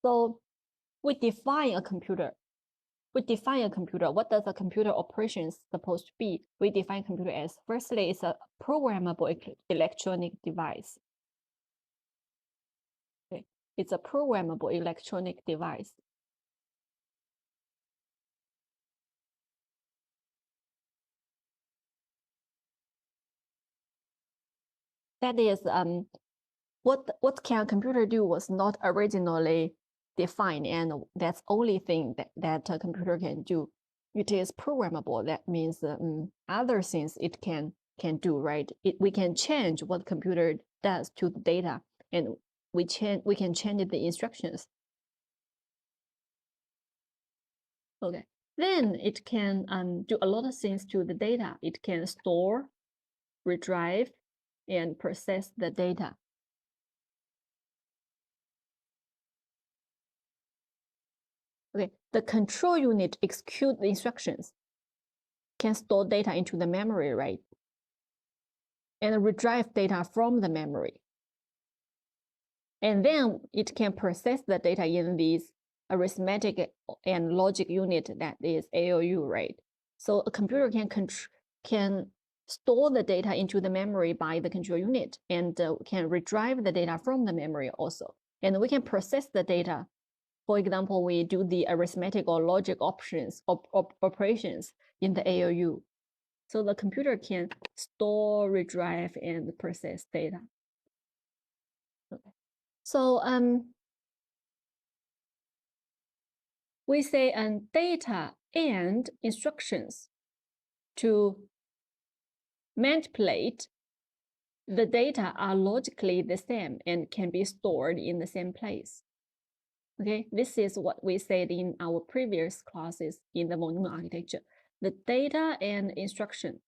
So we define a computer. What does a computer operation supposed to be? We define computer as, firstly, it's a programmable electronic device. Okay. It's a programmable electronic device. That is, what can a computer do was not originally defined, and that's only thing that a computer can do. It is programmable. That means other things it can do, right? We can change what computer does to the data, and we can change the instructions. Okay, then it can do a lot of things to the data. It can store, retrieve, and process the data. Okay, the control unit execute the instructions, can store data into the memory, right? And retrieve data from the memory. And then it can process the data in these arithmetic and logic unit, that is ALU, right? So a computer can store the data into the memory by the control unit, and can retrieve the data from the memory also. And we can process the data. For example, we do the arithmetic or logic operations in the ALU. So the computer can store, retrieve, and process data. Okay. So we say data and instructions to manipulate the data are logically the same and can be stored in the same place. Okay, this is what we said in our previous classes in the monument architecture. The data and instruction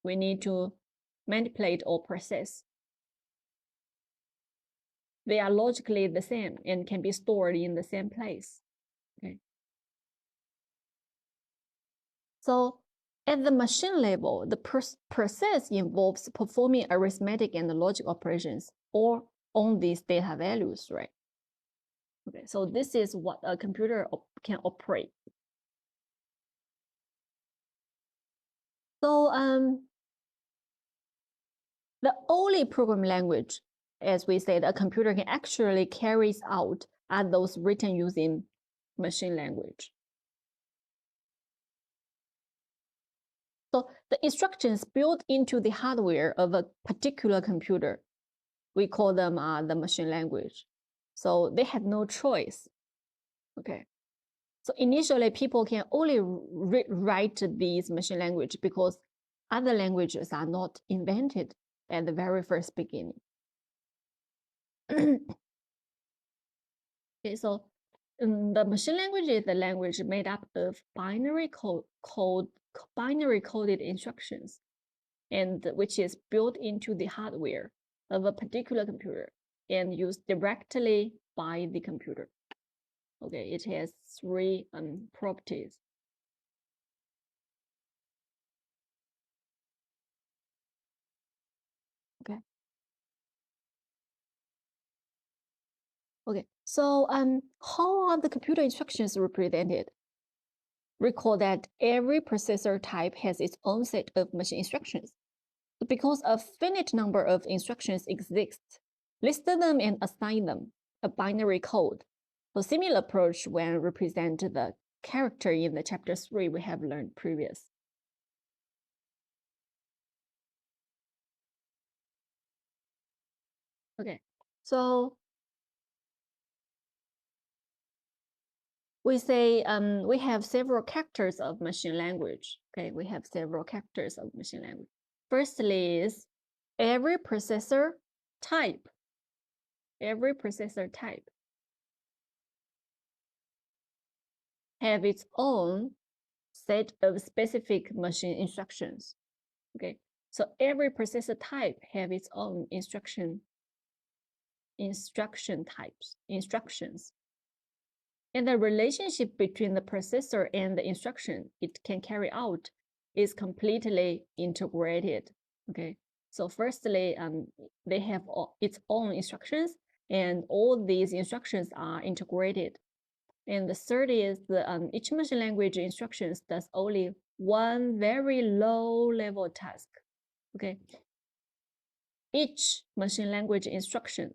we need to manipulate or process. They are logically the same and can be stored in the same place. Okay. So at the machine level, the process involves performing arithmetic and logic operations or on these data values, right? Okay, so this is what a computer can operate. So the only program language, as we said, a computer can actually carry out are those written using machine language. So the instructions built into the hardware of a particular computer, we call them the machine language. So they have no choice. Okay. So initially, people can only write these machine language because other languages are not invented at the very first beginning. Okay, so the machine language is the language made up of binary coded instructions, and which is built into the hardware of a particular computer and used directly by the computer. Okay, it has three properties. Okay. Okay, so how are the computer instructions represented? Recall that every processor type has its own set of machine instructions. Because a finite number of instructions exist, list them and assign them a binary code. So similar approach when represent the character in the chapter 3 we have learned previous. Okay, so we say we have several characters of machine language. Okay, we have several characters of machine language. Firstly is every processor type. Every processor type have its own set of specific machine instructions. Okay, so every processor type have its own instructions. And the relationship between the processor and the instruction it can carry out is completely integrated. Okay, so firstly, they have its own instructions, and all these instructions are integrated. And the third is each machine language instructions does only one very low level task. Okay. Each machine language instruction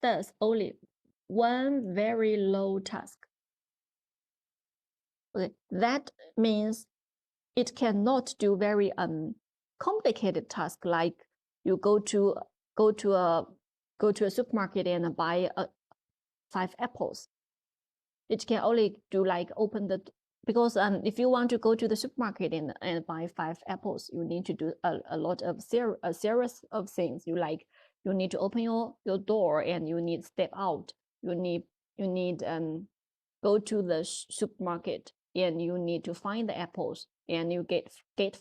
does only one very low task. Okay. That means it cannot do very complicated task like you go to a supermarket and buy 5 apples. It can only do like open the, because if you want to go to the supermarket and buy 5 apples, you need to do a lot of a series of things. You need to open your door, and you need step out. You need go to the supermarket, and you need to find the apples, and you get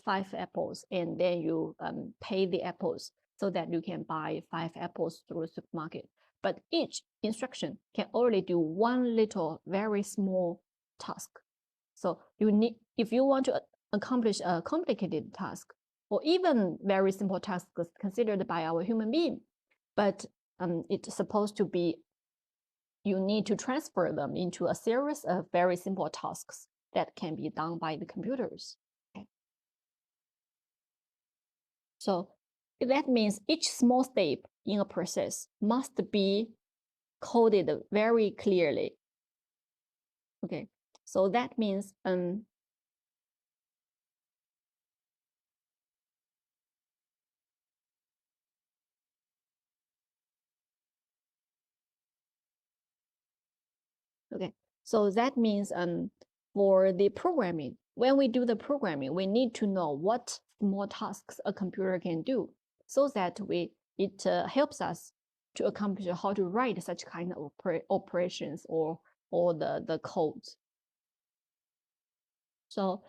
5 apples, and then you pay the apples so that you can buy 5 apples through the supermarket. But each instruction can only do one little, very small task. So if you want to accomplish a complicated task, or even very simple tasks considered by our human being, but it's supposed to be, you need to transfer them into a series of very simple tasks that can be done by the computers. Okay. So that means each small step in a process must be coded very clearly. Okay, so that means okay, so that means for the programming, when we do the programming, we need to know what small tasks a computer can do, so that it helps us to accomplish how to write such kind of operations or the codes. So